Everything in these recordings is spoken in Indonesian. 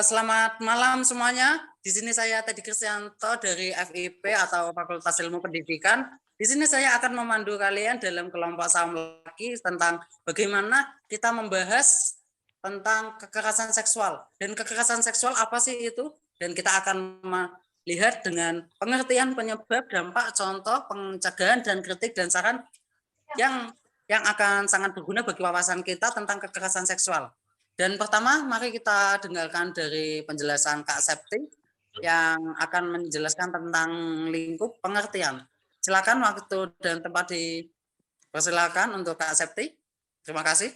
Selamat malam semuanya. Di sini saya Teddy Kristianto dari FIP atau Fakultas Ilmu Pendidikan. Di sini saya akan memandu kalian dalam kelompok Saum Laki tentang bagaimana kita membahas tentang kekerasan seksual. Dan kekerasan seksual apa sih itu? Dan kita akan melihat dengan pengertian penyebab, dampak, contoh, pencegahan, dan kritik dan saran yang akan sangat berguna bagi wawasan kita tentang kekerasan seksual. Dan pertama, mari kita dengarkan dari penjelasan Kak Septi yang akan menjelaskan tentang lingkup pengertian. Silakan waktu dan tempat dipersilakan untuk Kak Septi. Terima kasih.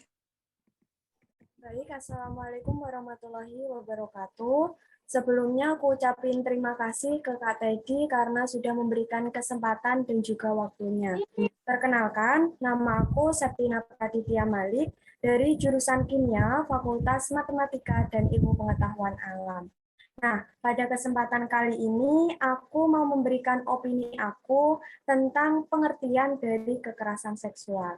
Baik, Assalamualaikum warahmatullahi wabarakatuh. Sebelumnya aku ucapin terima kasih ke Kak Teddy karena sudah memberikan kesempatan dan juga waktunya. Perkenalkan, nama aku Septina Praditya Malik dari jurusan Kimia, Fakultas Matematika dan Ilmu Pengetahuan Alam. Nah, pada kesempatan kali ini aku mau memberikan opini aku tentang pengertian dari kekerasan seksual.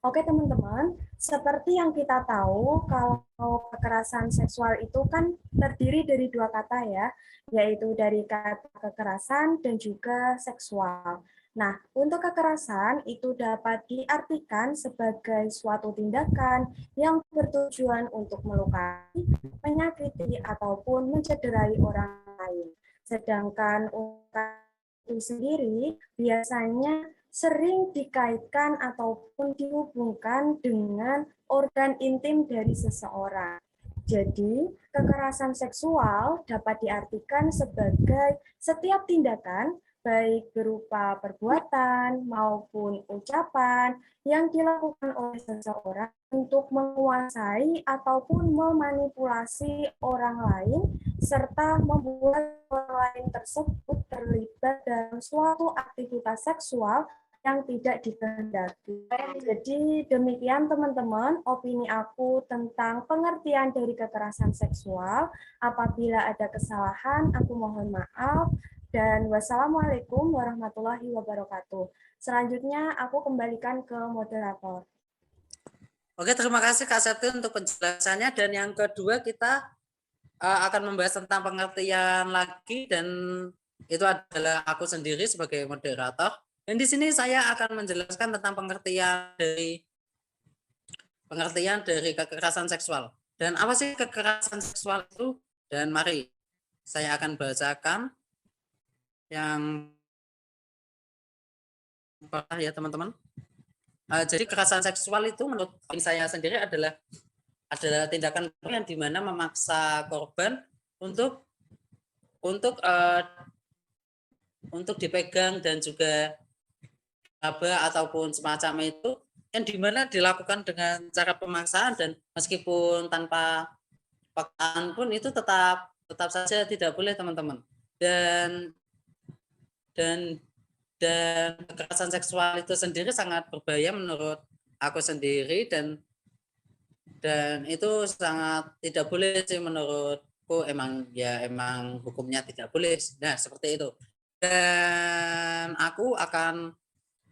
Oke teman-teman, seperti yang kita tahu, kalau kekerasan seksual itu kan terdiri dari dua kata ya, yaitu dari kata kekerasan dan juga seksual. Nah, untuk kekerasan itu dapat diartikan sebagai suatu tindakan yang bertujuan untuk melukai, menyakiti, ataupun mencederai orang lain. Sedangkan untuk itu sendiri biasanya sering dikaitkan ataupun dihubungkan dengan organ intim dari seseorang. Jadi, kekerasan seksual dapat diartikan sebagai setiap tindakan, baik berupa perbuatan maupun ucapan, yang dilakukan oleh seseorang untuk menguasai ataupun memanipulasi orang lain, serta membuat orang lain tersebut terlibat dalam suatu aktivitas seksual yang tidak dikehendaki. Jadi demikian teman-teman opini aku tentang pengertian dari kekerasan seksual. Apabila ada kesalahan, aku mohon maaf. Dan wassalamualaikum warahmatullahi wabarakatuh. Selanjutnya aku kembalikan ke moderator. Oke, terima kasih Kak Septi untuk penjelasannya. Dan yang kedua kita akan membahas tentang pengertian lagi, dan itu adalah aku sendiri sebagai moderator. Dan di sini saya akan menjelaskan tentang pengertian dari kekerasan seksual. Dan apa sih kekerasan seksual itu? Dan mari saya akan bacakan yang ya teman-teman. Jadi kekerasan seksual itu menurut saya sendiri adalah tindakan yang dimana memaksa korban untuk dipegang dan juga ataupun semacam itu, yang dimana dilakukan dengan cara pemaksaan, dan meskipun tanpa paksaan pun itu tetap saja tidak boleh teman-teman. Dan kekerasan seksual itu sendiri sangat berbahaya menurut aku sendiri, dan itu sangat tidak boleh sih menurutku. Emang hukumnya tidak boleh. Nah, seperti itu. Dan aku akan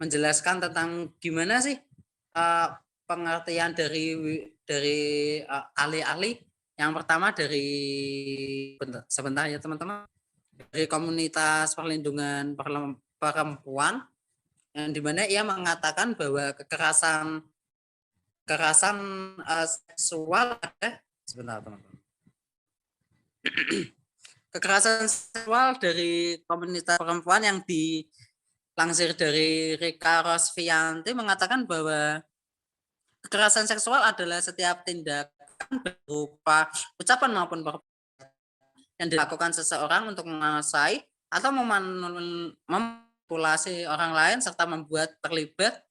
menjelaskan tentang gimana sih pengertian dari ahli-ahli. Yang pertama dari sebentar ya teman-teman, dari komunitas perlindungan perempuan, yang dimana ia mengatakan bahwa kekerasan seksual sebentar teman-teman. Kekerasan seksual dari komunitas perempuan yang dilansir dari Rika Rosvianti mengatakan bahwa kekerasan seksual adalah setiap tindakan berupa ucapan maupun perbuatan yang dilakukan seseorang untuk menguasai atau memanipulasi orang lain serta membuat terlibatnya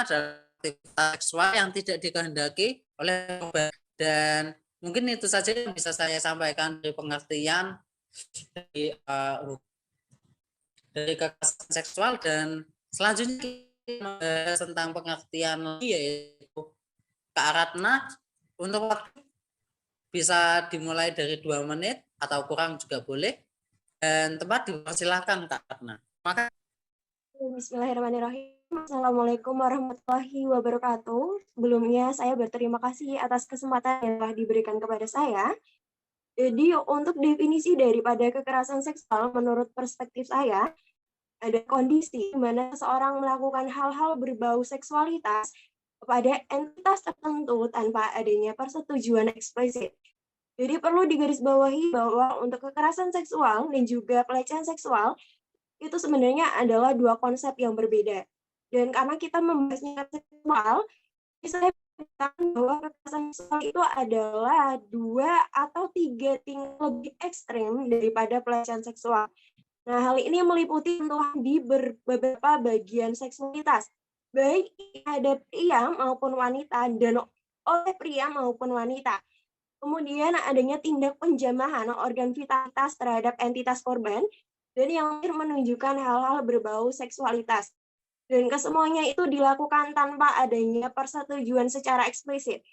adalah aktivitas seksual yang tidak dikehendaki oleh korban. Dan mungkin itu saja yang bisa saya sampaikan dari pengertian dari kekerasan seksual. Dan selanjutnya kita membahas tentang pengertian yaitu Kak Ratna. Untuk waktu bisa dimulai dari 2 menit atau kurang juga boleh, dan tempat dipersilahkan Kak Ratna. Bismillahirrahmanirrahim. Assalamualaikum warahmatullahi wabarakatuh. Sebelumnya saya berterima kasih atas kesempatan yang telah diberikan kepada saya. Jadi untuk definisi daripada kekerasan seksual menurut perspektif saya, ada kondisi di mana seseorang melakukan hal-hal berbau seksualitas kepada entitas tertentu tanpa adanya persetujuan eksplisit. Jadi perlu digarisbawahi bahwa untuk kekerasan seksual dan juga pelecehan seksual itu sebenarnya adalah dua konsep yang berbeda. Dan karena kita membahasnya seksual, saya katakan bahwa kekerasan seksual itu adalah 2 atau 3 tingkat lebih ekstrim daripada pelecehan seksual. Nah, hal ini meliputi sentuhan di beberapa bagian seksualitas, baik terhadap pria maupun wanita dan oleh pria maupun wanita. Kemudian adanya tindak penjamahan organ vitalitas terhadap entitas korban, dan yang terakhir menunjukkan hal-hal berbau seksualitas. Dan kesemuanya itu dilakukan tanpa adanya persetujuan secara eksplisit.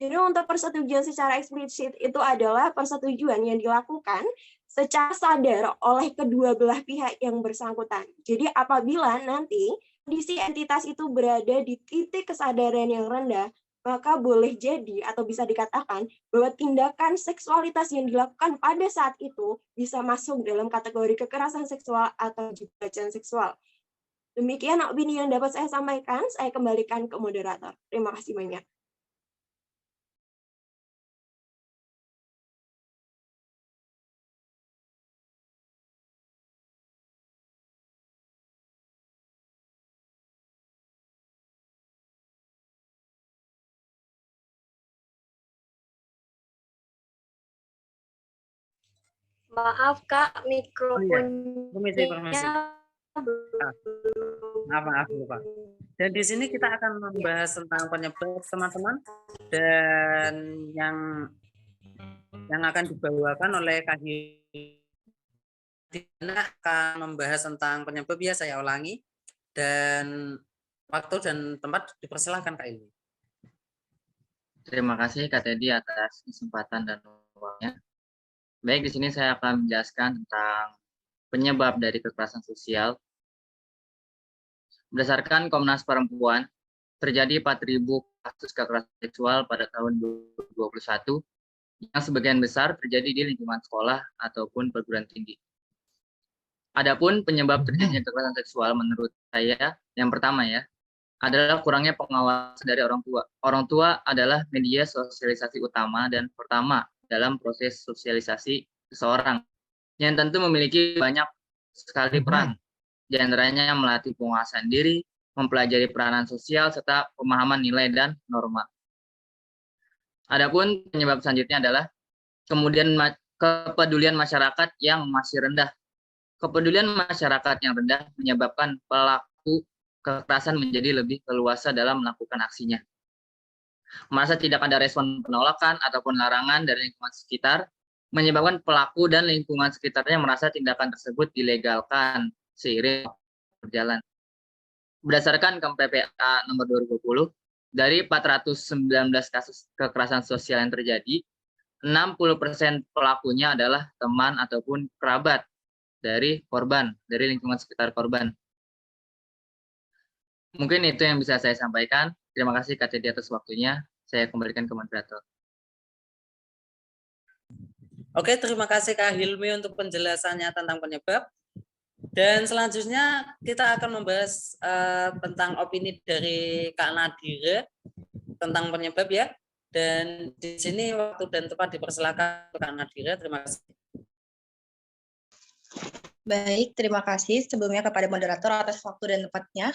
Jadi untuk persetujuan secara eksplisit itu adalah persetujuan yang dilakukan secara sadar oleh kedua belah pihak yang bersangkutan. Jadi apabila nanti kondisi entitas itu berada di titik kesadaran yang rendah, maka boleh jadi atau bisa dikatakan bahwa tindakan seksualitas yang dilakukan pada saat itu bisa masuk dalam kategori kekerasan seksual atau juga pelecehan seksual. Demikian opini yang dapat saya sampaikan, saya kembalikan ke moderator. Terima kasih banyak. Maaf Kak, Permisi. mikrofonnya Maaf, Bapak. Dan di sini kita akan membahas tentang penyebab, teman-teman, dan yang akan dibawakan oleh Kak Dina akan membahas tentang penyebab, ya saya ulangi, dan waktu dan tempat dipersilahkan Kak Ilmi. Terima kasih Kak Teddy atas kesempatan dan waktunya. Baik, di sini saya akan menjelaskan tentang penyebab dari kekerasan sosial. Berdasarkan Komnas Perempuan, terjadi 4.000 kasus kekerasan seksual pada tahun 2021, yang sebagian besar terjadi di lingkungan sekolah ataupun perguruan tinggi. Adapun penyebab terjadinya kekerasan seksual menurut saya, yang pertama ya, adalah kurangnya pengawasan dari orang tua. Orang tua adalah media sosialisasi utama dan pertama dalam proses sosialisasi seseorang, yang tentu memiliki banyak sekali peran, di antaranya melatih penguasaan diri, mempelajari peranan sosial, serta pemahaman nilai dan norma. Adapun penyebab selanjutnya adalah kemudian kepedulian masyarakat yang masih rendah. Kepedulian masyarakat yang rendah menyebabkan pelaku kekerasan menjadi lebih leluasa dalam melakukan aksinya. Merasa tidak ada respon penolakan ataupun larangan dari lingkungan sekitar, menyebabkan pelaku dan lingkungan sekitarnya merasa tindakan tersebut dilegalkan seiring berjalan. Berdasarkan KPPA nomor 2020, dari 419 kasus kekerasan sosial yang terjadi, 60% pelakunya adalah teman ataupun kerabat dari korban, dari lingkungan sekitar korban. Mungkin itu yang bisa saya sampaikan. Terima kasih Kak Teddy atas waktunya. Saya kembalikan ke moderator. Oke, terima kasih Kak Hilmi untuk penjelasannya tentang penyebab. Dan selanjutnya kita akan membahas tentang opini dari Kak Nadira tentang penyebab ya. Dan di sini waktu dan tempat dipersilakan Kak Nadira. Terima kasih. Baik, terima kasih sebelumnya kepada moderator atas waktu dan tempatnya.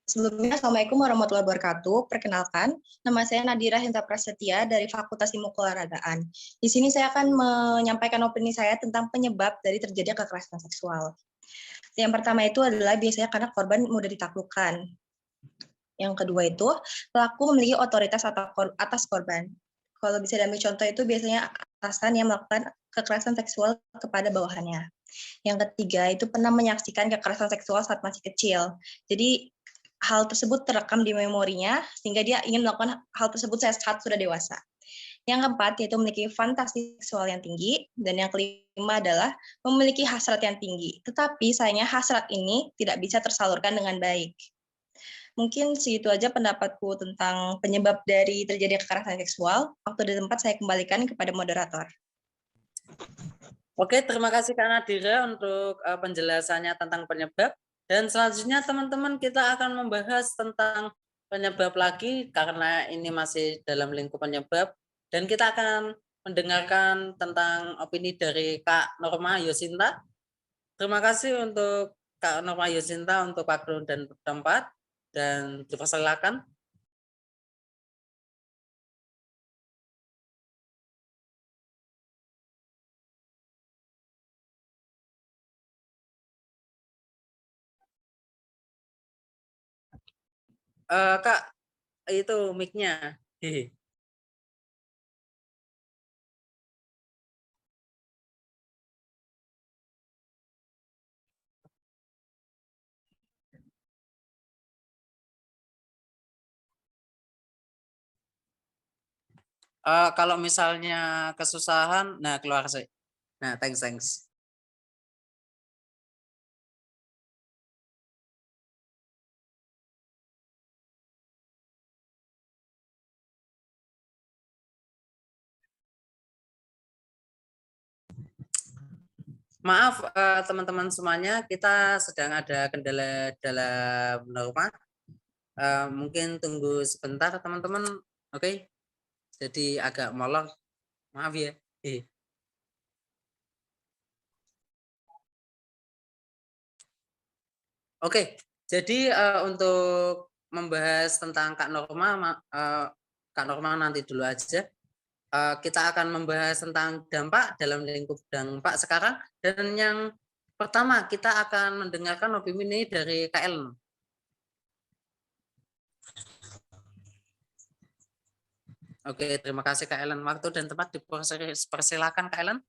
Sebelumnya, Assalamualaikum warahmatullahi wabarakatuh. Perkenalkan, nama saya Nadira Hendra Prasetya dari Fakultas Ilmu Keolahragaan. Di sini saya akan menyampaikan opini saya tentang penyebab dari terjadinya kekerasan seksual. Yang pertama itu adalah biasanya karena korban mudah ditaklukkan. Yang kedua itu, pelaku memiliki otoritas atas korban. Kalau bisa diambil contoh itu biasanya atasan yang melakukan kekerasan seksual kepada bawahannya. Yang ketiga itu pernah menyaksikan kekerasan seksual saat masih kecil. Jadi hal tersebut terekam di memorinya sehingga dia ingin melakukan hal tersebut saat sudah dewasa. Yang keempat yaitu memiliki fantasi seksual yang tinggi, dan yang kelima adalah memiliki hasrat yang tinggi. Tetapi sayangnya hasrat ini tidak bisa tersalurkan dengan baik. Mungkin segitu aja pendapatku tentang penyebab dari terjadinya kekerasan seksual. Waktu dan tempat saya kembalikan kepada moderator. Oke, terima kasih Kak Nadira untuk penjelasannya tentang penyebab. Dan selanjutnya teman-teman kita akan membahas tentang penyebab lagi karena ini masih dalam lingkup penyebab. Dan kita akan mendengarkan tentang opini dari Kak Norma Yosinta. Terima kasih untuk Kak Norma Yosinta untuk waktu dan tempat. Dan dipersilakan. Kak, itu mic-nya. Kalau misalnya kesusahan, nah keluar sih. Nah, thanks. Maaf teman-teman semuanya, kita sedang ada kendala dalam Norma. Mungkin tunggu sebentar teman-teman. Oke. Jadi agak molor. Maaf ya. Oke. Jadi untuk membahas tentang Kak Norma nanti dulu aja. Kita akan membahas tentang dampak dalam lingkup dampak sekarang. Dan yang pertama kita akan mendengarkan opini dari Kak Ellen. Oke, terima kasih Kak Ellen. Waktu dan tempat dipersilakan Kak Ellen.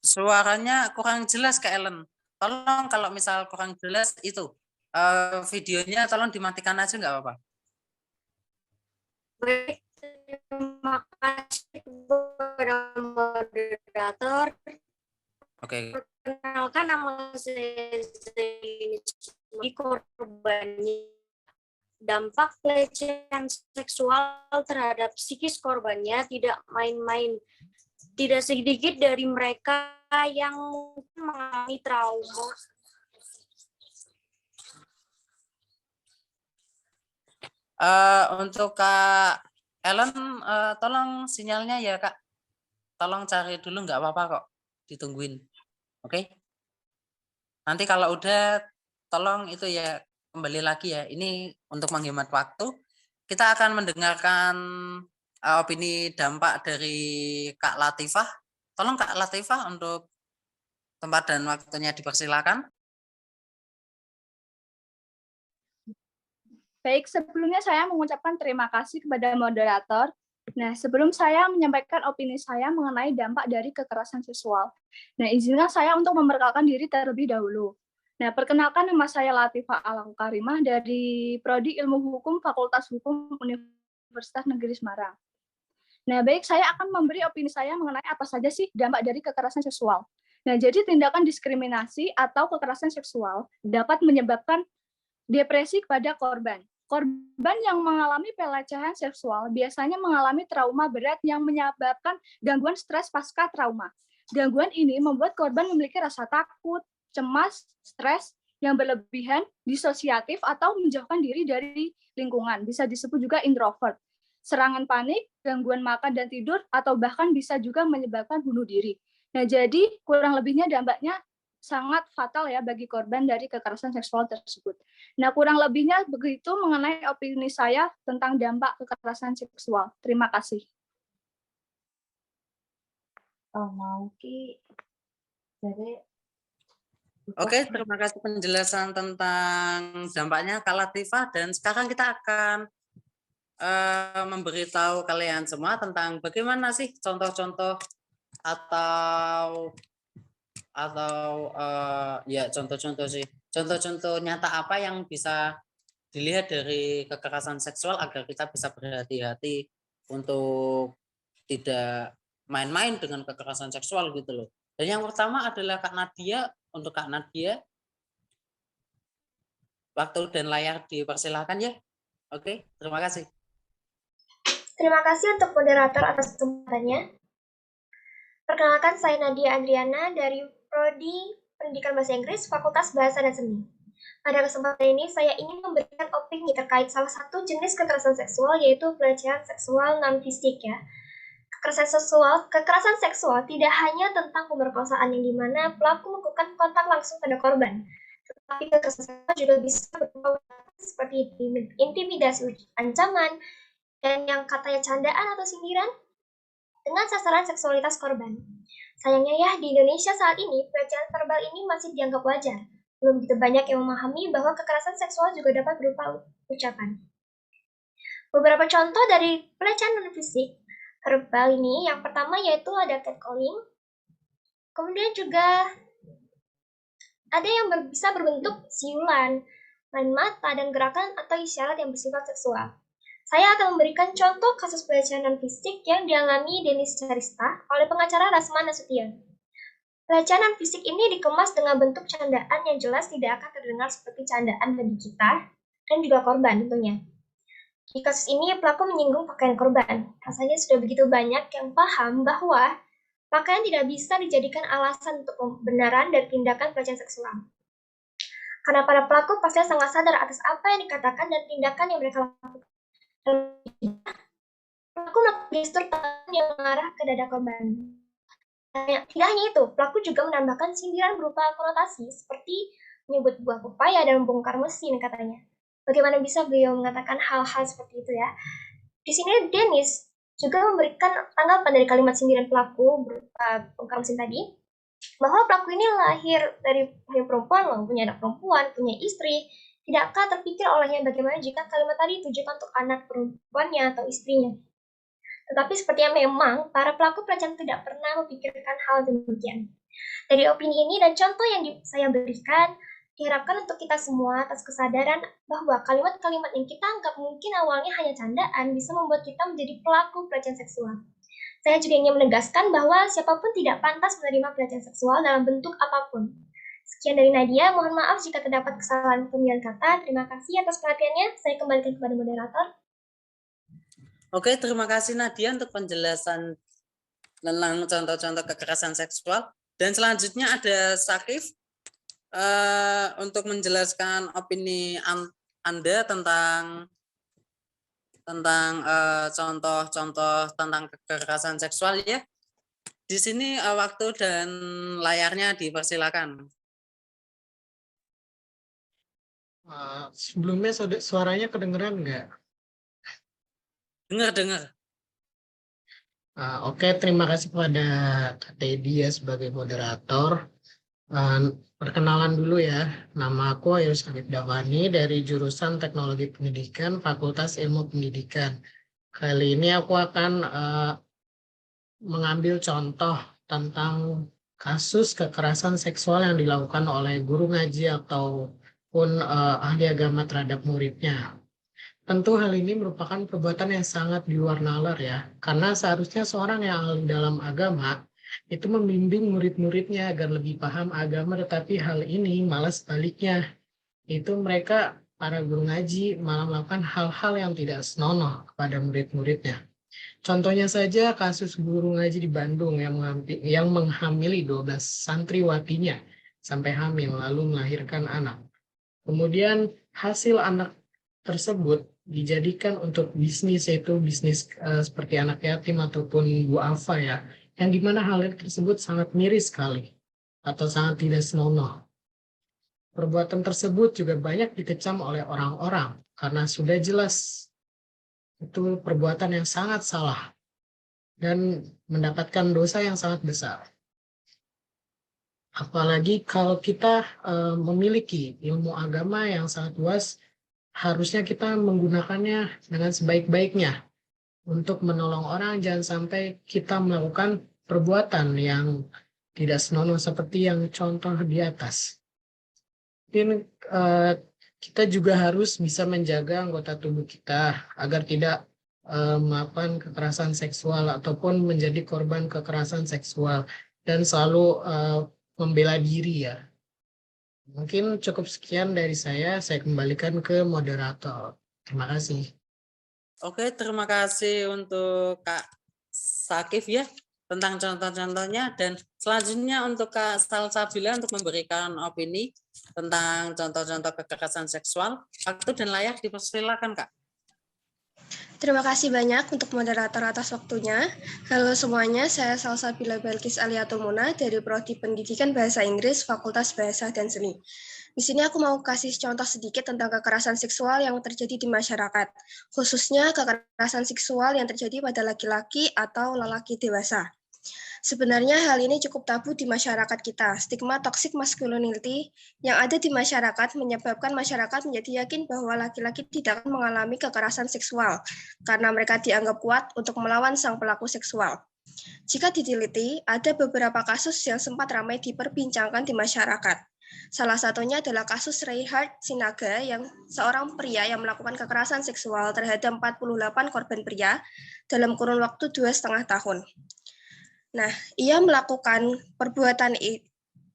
Suaranya kurang jelas Kak Ellen. Tolong kalau misal kurang jelas itu videonya tolong dimatikan aja nggak apa-apa. Baik, terima kasih kepada moderator. Oke. Perkenalkan nama saya korbannya. Dampak pelecehan seksual terhadap psikis korbannya tidak main-main. Tidak sedikit dari mereka yang mengalami trauma. Untuk Kak Ellen, tolong sinyalnya ya Kak. Tolong cari dulu nggak apa-apa kok. Ditungguin. Oke. Nanti kalau udah tolong itu ya kembali lagi ya. Ini untuk menghemat waktu. Kita akan mendengarkan opini dampak dari Kak Latifah. Tolong Kak Latifah untuk tempat dan waktunya dipersilakan. Baik, sebelumnya saya mengucapkan terima kasih kepada moderator. Nah, sebelum saya menyampaikan opini saya mengenai dampak dari kekerasan seksual. Nah, izinkan saya untuk memperkenalkan diri terlebih dahulu. Nah, perkenalkan nama saya Latifah Al-Karimah dari Prodi Ilmu Hukum Fakultas Hukum Universitas Negeri Semarang. Nah, baik, saya akan memberi opini saya mengenai apa saja sih dampak dari kekerasan seksual. Nah, jadi tindakan diskriminasi atau kekerasan seksual dapat menyebabkan depresi kepada korban. Korban yang mengalami pelecehan seksual biasanya mengalami trauma berat yang menyebabkan gangguan stres pasca trauma. Gangguan ini membuat korban memiliki rasa takut, cemas, stres yang berlebihan, disosiatif, atau menjauhkan diri dari lingkungan. Bisa disebut juga introvert. Serangan panik, gangguan makan dan tidur, atau bahkan bisa juga menyebabkan bunuh diri. Nah, jadi kurang lebihnya dampaknya sangat fatal ya bagi korban dari kekerasan seksual tersebut. Nah, kurang lebihnya begitu mengenai opini saya tentang dampak kekerasan seksual. Terima kasih. Oke, terima kasih penjelasan tentang dampaknya Kak Latifah. Dan sekarang kita akan memberitahu kalian semua tentang bagaimana sih contoh-contoh atau ya contoh-contoh sih, contoh-contoh nyata apa yang bisa dilihat dari kekerasan seksual agar kita bisa berhati-hati untuk tidak main-main dengan kekerasan seksual gitu loh. Dan yang pertama adalah Kak Nadia. Untuk Kak Nadia, waktu dan layar dipersilakan ya. Oke, terima kasih. Terima kasih untuk moderator atas kesempatannya. Perkenalkan, saya Nadia Andriana dari Prodi Pendidikan Bahasa Inggris, Fakultas Bahasa dan Seni. Pada kesempatan ini, saya ingin memberikan opini terkait salah satu jenis kekerasan seksual, yaitu pelecehan seksual non-fisik ya. Kekerasan seksual tidak hanya tentang pemerkosaan yang dimana pelaku melakukan kontak langsung pada korban, tetapi kekerasan seksual juga bisa berupa seperti intimidasi, ancaman, dan yang katanya candaan atau sindiran dengan sasaran seksualitas korban. Sayangnya ya, di Indonesia saat ini, pelecehan verbal ini masih dianggap wajar. Belum begitu banyak yang memahami bahwa kekerasan seksual juga dapat berupa ucapan. Beberapa contoh dari pelecehan non-fisik verbal ini, yang pertama yaitu ada catcalling, kemudian juga ada yang bisa berbentuk siulan, main mata, dan gerakan atau isyarat yang bersifat seksual. Saya akan memberikan contoh kasus pelecehan non-fisik yang dialami Denis Charista oleh pengacara Rasman Nasution. Pelecehan non-fisik ini dikemas dengan bentuk candaan yang jelas tidak akan terdengar seperti candaan bagi kita dan juga korban tentunya. Di kasus ini, pelaku menyinggung pakaian korban. Rasanya sudah begitu banyak yang paham bahwa pakaian tidak bisa dijadikan alasan untuk pembenaran dan tindakan pelecehan seksual. Karena para pelaku pasti sangat sadar atas apa yang dikatakan dan tindakan yang mereka lakukan. Pelaku melakukan gestur tangan yang mengarah ke dada korban. Tidak hanya itu, pelaku juga menambahkan sindiran berupa konotasi seperti menyebut buah pepaya dan membongkar mesin katanya. Bagaimana bisa beliau mengatakan hal-hal seperti itu ya? Di sini Denis juga memberikan tanggapan dari kalimat sindiran pelaku berupa bongkar mesin tadi, bahwa pelaku ini lahir dari perempuan, punya anak perempuan, punya istri. Tidakkah terpikir olehnya bagaimana jika kalimat tadi ditujukan untuk anak perempuannya atau istrinya? Tetapi sepertinya memang para pelaku pelecehan tidak pernah memikirkan hal demikian. Dari opini ini dan contoh yang saya berikan, diharapkan untuk kita semua atas kesadaran bahwa kalimat-kalimat yang kita anggap mungkin awalnya hanya candaan bisa membuat kita menjadi pelaku pelecehan seksual. Saya juga ingin menegaskan bahwa siapapun tidak pantas menerima pelecehan seksual dalam bentuk apapun. Sekian dari Nadia, mohon maaf jika terdapat kesalahan pemilihan kata. Terima kasih atas perhatiannya. Saya kembalikan kepada moderator. Oke, terima kasih Nadia untuk penjelasan tentang contoh-contoh kekerasan seksual. Dan selanjutnya ada Sakif untuk menjelaskan opini Anda tentang contoh-contoh tentang kekerasan seksual ya. Di sini waktu dan layarnya dipersilakan. Sebelumnya suaranya kedengeran nggak? Dengar. Oke, terima kasih kepada Kak Teddy ya sebagai moderator. Perkenalan dulu ya, nama aku Ayu Sakif Davani dari jurusan Teknologi Pendidikan, Fakultas Ilmu Pendidikan. Kali ini aku akan mengambil contoh tentang kasus kekerasan seksual yang dilakukan oleh guru ngaji ataupun ahli agama terhadap muridnya. Tentu hal ini merupakan perbuatan yang sangat di luar nalar ya, karena seharusnya seorang yang ahli dalam agama itu membimbing murid-muridnya agar lebih paham agama, tetapi hal ini malah sebaliknya. Itu mereka, para guru ngaji, malah melakukan hal-hal yang tidak senonoh kepada murid-muridnya. Contohnya saja kasus guru ngaji di Bandung yang menghamili 12 santriwatinya sampai hamil lalu melahirkan anak. Kemudian hasil anak tersebut dijadikan untuk bisnis, yaitu bisnis seperti anak yatim ataupun duafa ya, yang dimana hal tersebut sangat miris sekali atau sangat tidak senonoh. Perbuatan tersebut juga banyak dikecam oleh orang-orang karena sudah jelas itu perbuatan yang sangat salah dan mendapatkan dosa yang sangat besar. Apalagi kalau kita memiliki ilmu agama yang sangat luas, harusnya kita menggunakannya dengan sebaik-baiknya untuk menolong orang. Jangan sampai kita melakukan perbuatan yang tidak senonoh seperti yang contoh di atas. Mungkin kita juga harus bisa menjaga anggota tubuh kita agar tidak melakukan kekerasan seksual ataupun menjadi korban kekerasan seksual, dan selalu membela diri ya. Mungkin cukup sekian dari saya kembalikan ke moderator. Terima kasih. Oke, terima kasih untuk Kak Sakif ya tentang contoh-contohnya, dan selanjutnya untuk Kak Salsabila untuk memberikan opini tentang contoh-contoh kekerasan seksual. Waktu dan layak dipersilakan, Kak. Terima kasih banyak untuk moderator atas waktunya. Halo semuanya, saya Salsabila Balkis Aliatumuna dari Prodi Pendidikan Bahasa Inggris, Fakultas Bahasa dan Seni. Di sini aku mau kasih contoh sedikit tentang kekerasan seksual yang terjadi di masyarakat, khususnya kekerasan seksual yang terjadi pada laki-laki atau lelaki dewasa. Sebenarnya hal ini cukup tabu di masyarakat kita. Stigma toxic masculinity yang ada di masyarakat menyebabkan masyarakat menjadi yakin bahwa laki-laki tidak akan mengalami kekerasan seksual karena mereka dianggap kuat untuk melawan sang pelaku seksual. Jika diteliti, ada beberapa kasus yang sempat ramai diperbincangkan di masyarakat. Salah satunya adalah kasus Reinhard Sinaga, yang seorang pria yang melakukan kekerasan seksual terhadap 48 korban pria dalam kurun waktu 2,5 tahun. Nah, ia melakukan perbuatan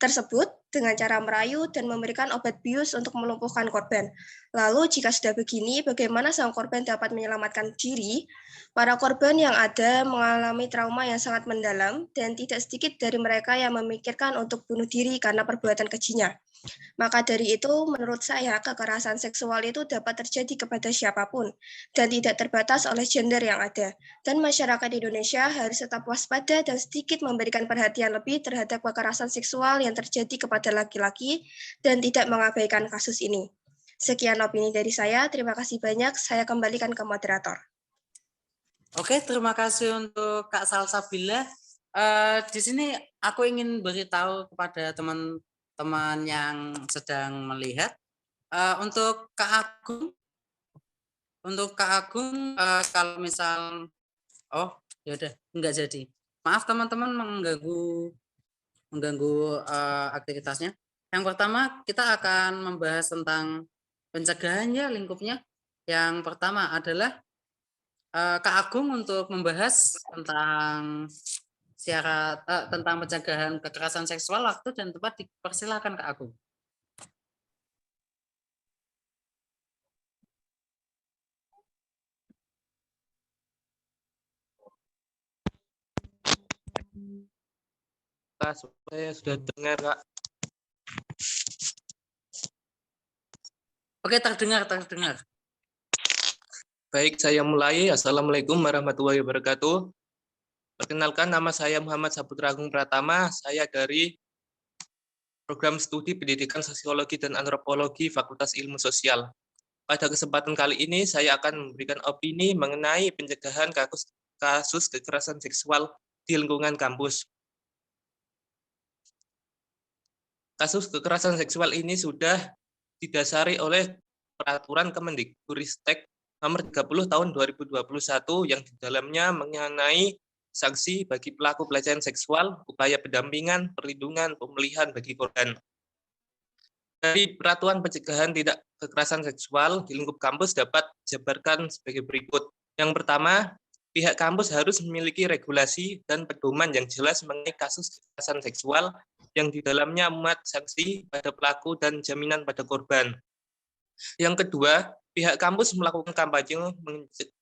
tersebut dengan cara merayu dan memberikan obat bius untuk melumpuhkan korban. Lalu, jika sudah begini, bagaimana sang korban dapat menyelamatkan diri? Para korban yang ada mengalami trauma yang sangat mendalam, dan tidak sedikit dari mereka yang memikirkan untuk bunuh diri karena perbuatan kejinya. Maka dari itu, menurut saya, kekerasan seksual itu dapat terjadi kepada siapapun dan tidak terbatas oleh gender yang ada. Dan masyarakat Indonesia harus tetap waspada dan sedikit memberikan perhatian lebih terhadap kekerasan seksual yang terjadi kepada laki-laki dan tidak mengabaikan kasus ini. Sekian opini dari saya. Terima kasih banyak. Saya kembalikan ke moderator. Oke, terima kasih untuk Kak Salsabila. Di sini aku ingin beritahu kepada teman-teman yang sedang melihat, untuk Kak Agung, kalau misal, ya udah nggak jadi. Maaf teman-teman mengganggu aktivitasnya. Yang pertama kita akan membahas tentang pencegahan ya lingkupnya. Yang pertama adalah Kak Agung untuk membahas tentang tentang pencegahan kekerasan seksual. Waktu dan tempat dipersilakan Kak Agung. Saya sudah dengar, Kak. Oke, terdengar. Baik, saya mulai. Assalamualaikum warahmatullahi wabarakatuh. Perkenalkan, nama saya Muhammad Saputra Agung Pratama. Saya dari Program Studi Pendidikan Sosiologi dan Antropologi Fakultas Ilmu Sosial. Pada kesempatan kali ini, saya akan memberikan opini mengenai pencegahan kasus kekerasan seksual di lingkungan kampus. Kasus kekerasan seksual ini sudah didasari oleh Peraturan Kemendikbudristek Nomor 30 Tahun 2021 yang di dalamnya mengenai sanksi bagi pelaku pelecehan seksual, upaya pendampingan, perlindungan, pemulihan bagi korban. Dari Peraturan Pencegahan Tindak Kekerasan Seksual di lingkup kampus dapat dijabarkan sebagai berikut. Yang pertama, pihak kampus harus memiliki regulasi dan pedoman yang jelas mengenai kasus kekerasan seksual yang di dalamnya muat sanksi pada pelaku dan jaminan pada korban. Yang kedua, pihak kampus melakukan kampanye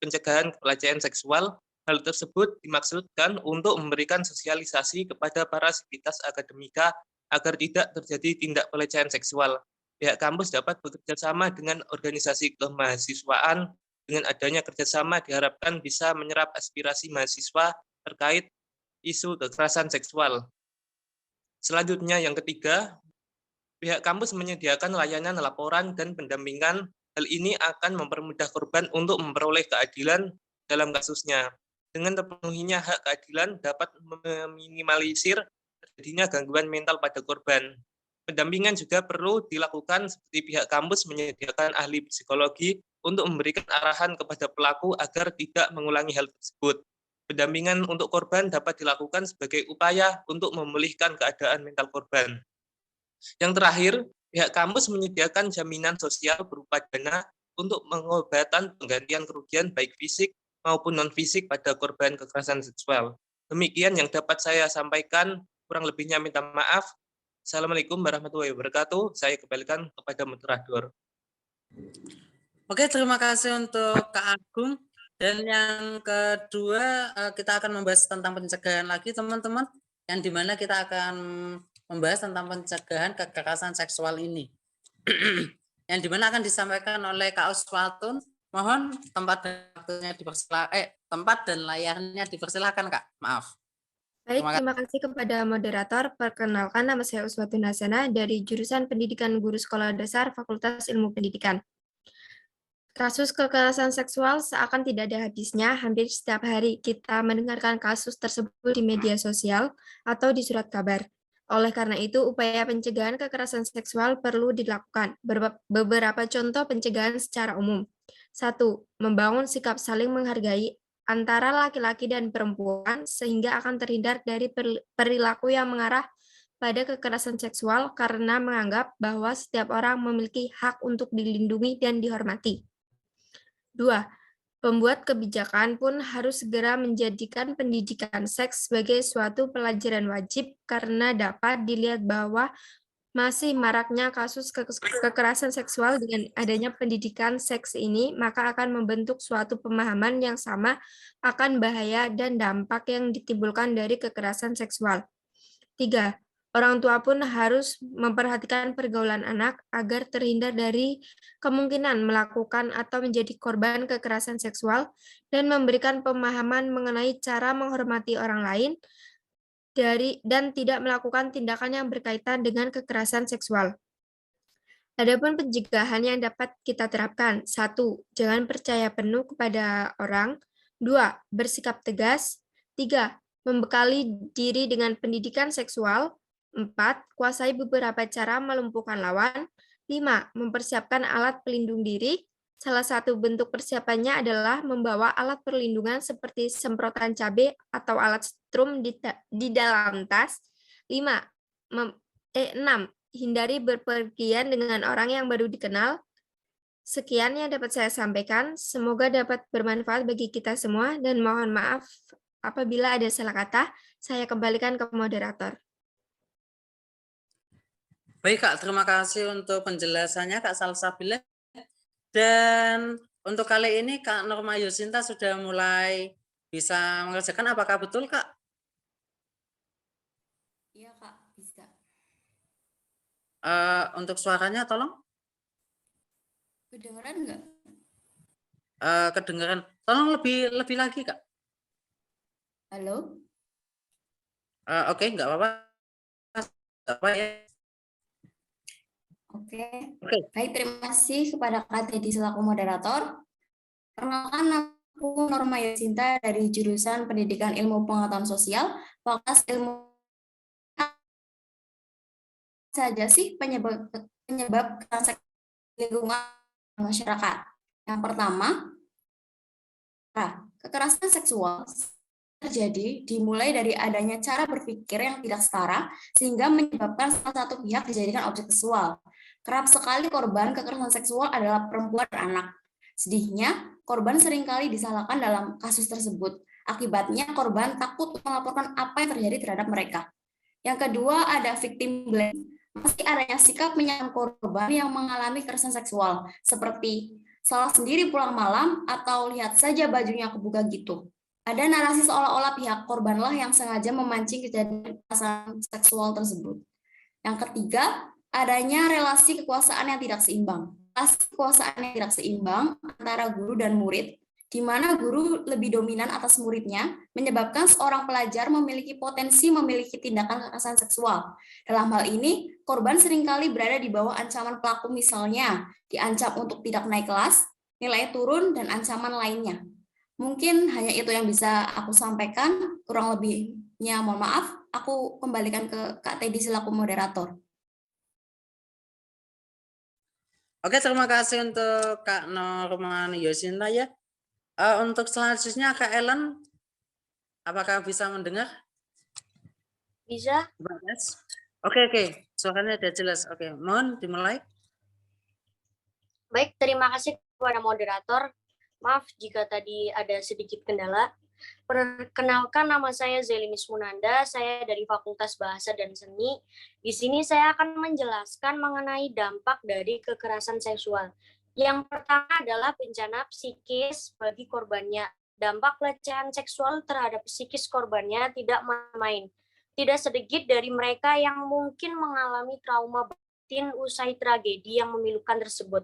pencegahan pelecehan seksual. Hal tersebut dimaksudkan untuk memberikan sosialisasi kepada para sivitas akademika agar tidak terjadi tindak pelecehan seksual. Pihak kampus dapat bekerja sama dengan organisasi kemahasiswaan. Dengan adanya kerjasama diharapkan bisa menyerap aspirasi mahasiswa terkait isu kekerasan seksual. Selanjutnya, yang ketiga, pihak kampus menyediakan layanan laporan dan pendampingan. Hal ini akan mempermudah korban untuk memperoleh keadilan dalam kasusnya. Dengan terpenuhinya hak keadilan dapat meminimalisir terjadinya gangguan mental pada korban. Pendampingan juga perlu dilakukan seperti pihak kampus menyediakan ahli psikologi untuk memberikan arahan kepada pelaku agar tidak mengulangi hal tersebut. Pendampingan untuk korban dapat dilakukan sebagai upaya untuk memulihkan keadaan mental korban. Yang terakhir, pihak kampus menyediakan jaminan sosial berupa dana untuk pengobatan penggantian kerugian baik fisik maupun non-fisik pada korban kekerasan seksual. Demikian yang dapat saya sampaikan, kurang lebihnya minta maaf. Assalamualaikum warahmatullahi wabarakatuh. Saya kembalikan kepada moderator. Oke, terima kasih untuk Kak Agung. Dan yang kedua, kita akan membahas tentang pencegahan lagi, teman-teman. Yang dimana kita akan membahas tentang pencegahan kekerasan seksual ini. Yang dimana akan disampaikan oleh Kak Uswatun. Mohon tempat dan waktunya tempat dan layarnya dipersilahkan, Kak. Maaf. Baik, terima kasih kepada moderator. Perkenalkan, nama saya Uswatun Hasana dari jurusan Pendidikan Guru Sekolah Dasar Fakultas Ilmu Pendidikan. Kasus kekerasan seksual seakan tidak ada habisnya. Hampir setiap hari kita mendengarkan kasus tersebut di media sosial atau di surat kabar. Oleh karena itu, upaya pencegahan kekerasan seksual perlu dilakukan. Beberapa contoh pencegahan secara umum. 1. Membangun sikap saling menghargai antara laki-laki dan perempuan sehingga akan terhindar dari perilaku yang mengarah pada kekerasan seksual karena menganggap bahwa setiap orang memiliki hak untuk dilindungi dan dihormati. 2. Pembuat kebijakan pun harus segera menjadikan pendidikan seks sebagai suatu pelajaran wajib karena dapat dilihat bahwa masih maraknya kasus kekerasan seksual. Dengan adanya pendidikan seks ini, maka akan membentuk suatu pemahaman yang sama akan bahaya dan dampak yang ditimbulkan dari kekerasan seksual. 3. Orang tua pun harus memperhatikan pergaulan anak agar terhindar dari kemungkinan melakukan atau menjadi korban kekerasan seksual dan memberikan pemahaman mengenai cara menghormati orang lain dan tidak melakukan tindakan yang berkaitan dengan kekerasan seksual. Adapun pencegahan yang dapat kita terapkan. 1. Jangan percaya penuh kepada orang. 2. Bersikap tegas. 3. Membekali diri dengan pendidikan seksual. 4. Kuasai beberapa cara melumpuhkan lawan. 5. Mempersiapkan alat pelindung diri. Salah satu bentuk persiapannya adalah membawa alat perlindungan seperti semprotan cabai atau alat strum di dalam tas. 6. Hindari berpergian dengan orang yang baru dikenal. Sekian yang dapat saya sampaikan. Semoga dapat bermanfaat bagi kita semua dan mohon maaf apabila ada salah kata. Saya kembalikan ke moderator. Baik, Kak. Terima kasih untuk penjelasannya, Kak Salsabila. Dan untuk kali ini Kak Norma Yusinta sudah mulai bisa mengerjakan, apakah betul, Kak? Iya, Kak, bisa. Untuk suaranya tolong. Kedengeran nggak? Kedengeran. Tolong lebih lagi, Kak. Halo? Oke, nggak apa-apa. Nggak apa ya. Oke. Baik, terima kasih kepada Kak Teddy selaku moderator. Perkenalkan, aku Norma Yusinta dari jurusan Pendidikan Ilmu Pengetahuan Sosial, Fakultas Ilmu. Saja sih penyebab kekerasan lingkungan masyarakat. Yang pertama, kekerasan seksual terjadi dimulai dari adanya cara berpikir yang tidak setara sehingga menyebabkan salah satu pihak dijadikan objek seksual. Kerap sekali korban kekerasan seksual adalah perempuan dan anak. Sedihnya, korban seringkali disalahkan dalam kasus tersebut. Akibatnya, korban takut melaporkan apa yang terjadi terhadap mereka. Yang kedua, ada victim blame. Masih adanya sikap menyalahkan korban yang mengalami kekerasan seksual, seperti salah sendiri pulang malam atau lihat saja bajunya kebuka gitu. Ada narasi seolah-olah pihak korbanlah yang sengaja memancing kejadian kekerasan seksual tersebut. Yang ketiga, adanya relasi kekuasaan yang tidak seimbang. Relasi kekuasaan yang tidak seimbang antara guru dan murid, di mana guru lebih dominan atas muridnya, menyebabkan seorang pelajar memiliki potensi memiliki tindakan kekerasan seksual. Dalam hal ini, korban seringkali berada di bawah ancaman pelaku, misalnya diancam untuk tidak naik kelas, nilai turun, dan ancaman lainnya. Mungkin hanya itu yang bisa aku sampaikan, kurang lebihnya mohon maaf, aku kembalikan ke Kak Teddy selaku moderator. Oke, terima kasih untuk Kak Norman Yosinta ya. Untuk selanjutnya Kak Ellen, apakah bisa mendengar? Bisa? Oke, suaranya sudah jelas. Oke, mohon dimulai. Baik, terima kasih kepada moderator. Maaf jika tadi ada sedikit kendala. Perkenalkan, nama saya Zelimis Munanda, saya dari Fakultas Bahasa dan Seni. Di sini saya akan menjelaskan mengenai dampak dari kekerasan seksual. Yang pertama adalah bencana psikis bagi korbannya. Dampak pelecehan seksual terhadap psikis korbannya tidak main-main. Tidak sedikit dari mereka yang mungkin mengalami trauma batin usai tragedi yang memilukan tersebut.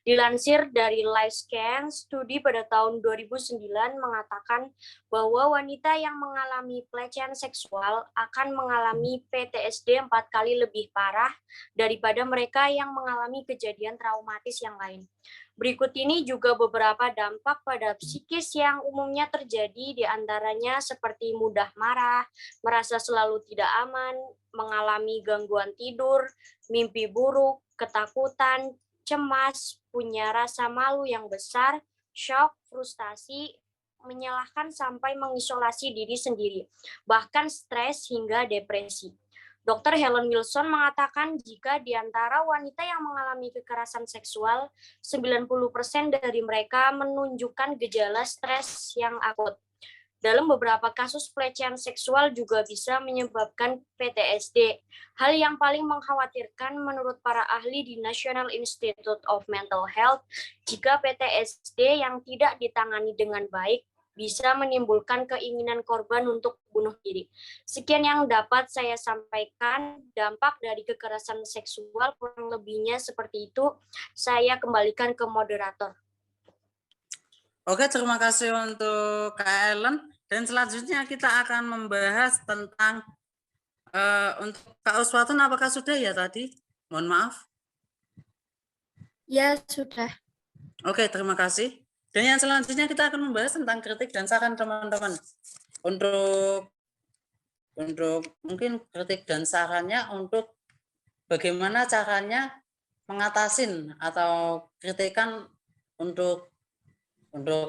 Dilansir dari LifeScan, studi pada tahun 2009 mengatakan bahwa wanita yang mengalami pelecehan seksual akan mengalami PTSD 4 kali lebih parah daripada mereka yang mengalami kejadian traumatis yang lain. Berikut ini juga beberapa dampak pada psikis yang umumnya terjadi, di antaranya seperti mudah marah, merasa selalu tidak aman, mengalami gangguan tidur, mimpi buruk, ketakutan, cemas, punya rasa malu yang besar, shock, frustasi, menyalahkan sampai mengisolasi diri sendiri, bahkan stres hingga depresi. Dr. Helen Wilson mengatakan jika di antara wanita yang mengalami kekerasan seksual, 90% dari mereka menunjukkan gejala stres yang akut. Dalam beberapa kasus pelecehan seksual juga bisa menyebabkan PTSD. Hal yang paling mengkhawatirkan menurut para ahli di National Institute of Mental Health, jika PTSD yang tidak ditangani dengan baik bisa menimbulkan keinginan korban untuk bunuh diri. Sekian yang dapat saya sampaikan, dampak dari kekerasan seksual kurang lebihnya seperti itu. Saya kembalikan ke moderator. Oke, terima kasih untuk Kak Ellen. Dan selanjutnya kita akan membahas tentang untuk Kak Uswatun, apakah sudah ya tadi? Mohon maaf. Ya, sudah. Oke, terima kasih. Dan yang selanjutnya kita akan membahas tentang kritik dan saran teman-teman. Untuk mungkin kritik dan sarannya untuk bagaimana caranya mengatasin atau kritikan untuk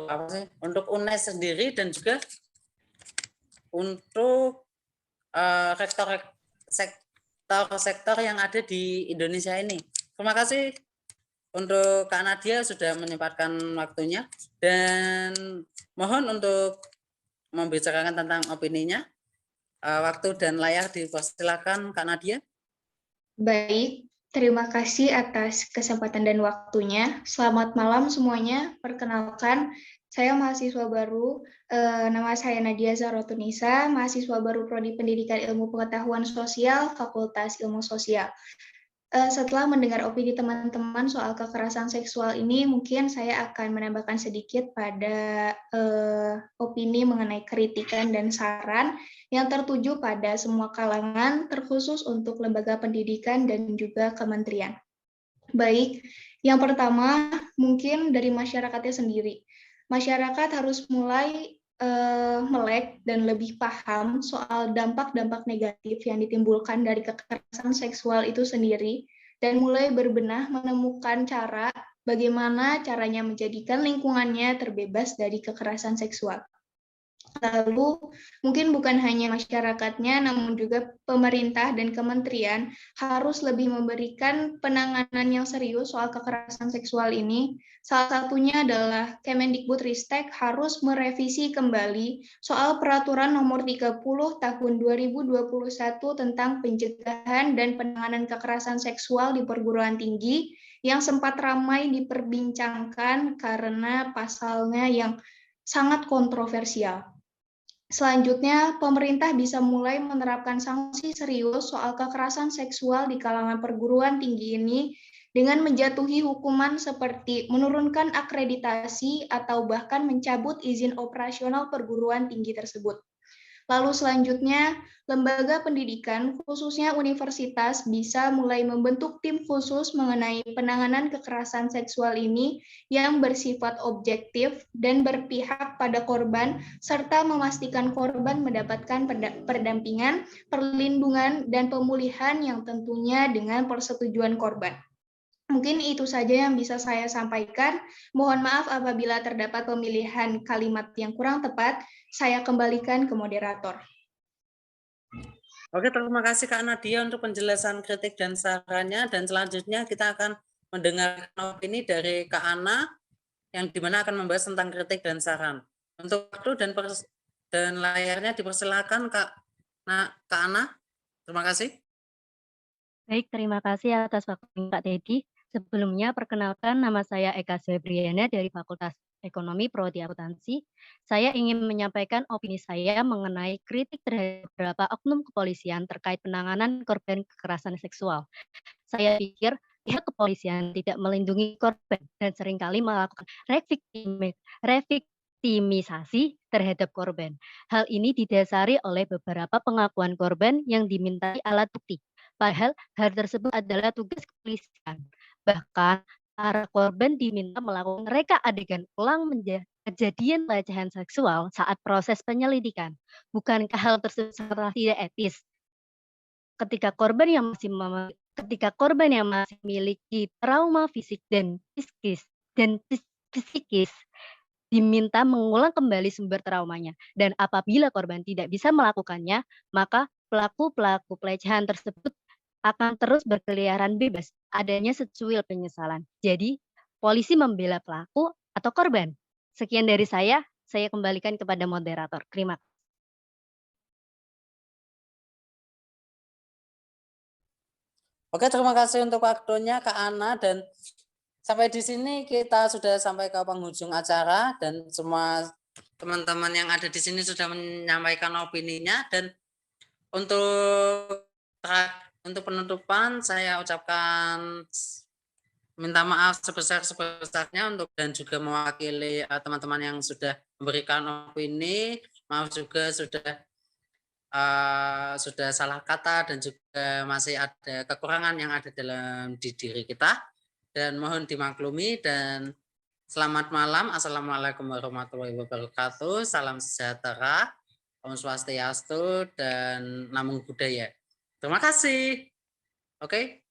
apa sih? Untuk UNES sendiri dan juga untuk sektor yang ada di Indonesia ini. Terima kasih untuk Kak Nadia sudah menyempatkan waktunya, dan mohon untuk membicarakan tentang opininya. Waktu dan layar dipersilakan Kak Nadia. Baik, terima kasih atas kesempatan dan waktunya. Selamat malam semuanya. Perkenalkan, saya mahasiswa baru. Nama saya Nadia Zahrotunisa, mahasiswa baru Prodi Pendidikan Ilmu Pengetahuan Sosial, Fakultas Ilmu Sosial. Setelah mendengar opini teman-teman soal kekerasan seksual ini, mungkin saya akan menambahkan sedikit pada opini mengenai kritikan dan saran yang tertuju pada semua kalangan, terkhusus untuk lembaga pendidikan dan juga kementerian. Baik, yang pertama mungkin dari masyarakatnya sendiri. Masyarakat harus mulai melek dan lebih paham soal dampak-dampak negatif yang ditimbulkan dari kekerasan seksual itu sendiri, dan mulai berbenah menemukan cara bagaimana caranya menjadikan lingkungannya terbebas dari kekerasan seksual. Lalu mungkin bukan hanya masyarakatnya, namun juga pemerintah dan kementerian harus lebih memberikan penanganan yang serius soal kekerasan seksual ini. Salah satunya adalah Kemendikbudristek harus merevisi kembali soal Peraturan Nomor 30 Tahun 2021 tentang pencegahan dan penanganan kekerasan seksual di perguruan tinggi yang sempat ramai diperbincangkan karena pasalnya yang sangat kontroversial. Selanjutnya, pemerintah bisa mulai menerapkan sanksi serius soal kekerasan seksual di kalangan perguruan tinggi ini dengan menjatuhi hukuman seperti menurunkan akreditasi atau bahkan mencabut izin operasional perguruan tinggi tersebut. Lalu selanjutnya, lembaga pendidikan, khususnya universitas, bisa mulai membentuk tim khusus mengenai penanganan kekerasan seksual ini yang bersifat objektif dan berpihak pada korban, serta memastikan korban mendapatkan pendampingan, perlindungan, dan pemulihan yang tentunya dengan persetujuan korban. Mungkin itu saja yang bisa saya sampaikan. Mohon maaf apabila terdapat pemilihan kalimat yang kurang tepat. Saya kembalikan ke moderator. Oke, terima kasih Kak Nadia untuk penjelasan kritik dan sarannya. Dan selanjutnya kita akan mendengarkan opini dari Kak Ana, yang dimana akan membahas tentang kritik dan saran. Untuk waktu dan layarnya dipersilakan Kak Ana. Terima kasih. Baik, terima kasih atas waktunya Kak Teddy. Sebelumnya, perkenalkan nama saya Eka Febriana dari Fakultas Ekonomi Prodi Akuntansi. Saya ingin menyampaikan opini saya mengenai kritik terhadap beberapa oknum kepolisian terkait penanganan korban kekerasan seksual. Saya pikir pihak kepolisian tidak melindungi korban dan seringkali melakukan reviktimisasi terhadap korban. Hal ini didasari oleh beberapa pengakuan korban yang dimintai alat bukti. Padahal hal tersebut adalah tugas kepolisian. Bahkan para korban diminta melakukan reka adegan ulang kejadian pelecehan seksual saat proses penyelidikan. Bukankah hal tersebut sangat tidak etis? Ketika korban yang masih memiliki trauma fisik dan psikis diminta mengulang kembali sumber traumanya, dan apabila korban tidak bisa melakukannya, maka pelaku pelecehan tersebut akan terus berkeliaran bebas, adanya secuil penyesalan. Jadi, polisi membela pelaku atau korban. Sekian dari saya kembalikan kepada moderator. Terima kasih. Oke, terima kasih untuk waktunya Kak Ana, dan sampai di sini kita sudah sampai ke penghujung acara, dan semua teman-teman yang ada di sini sudah menyampaikan opininya. Dan untuk penutupan saya ucapkan minta maaf sebesar-besarnya dan juga mewakili teman-teman yang sudah memberikan opini. Maaf juga sudah salah kata dan juga masih ada kekurangan yang ada dalam diri kita, dan mohon dimaklumi. Dan selamat malam. Assalamualaikum warahmatullahi wabarakatuh. Salam sejahtera, Om Swastiastu, dan Namo Buddhaya. Terima kasih. Oke.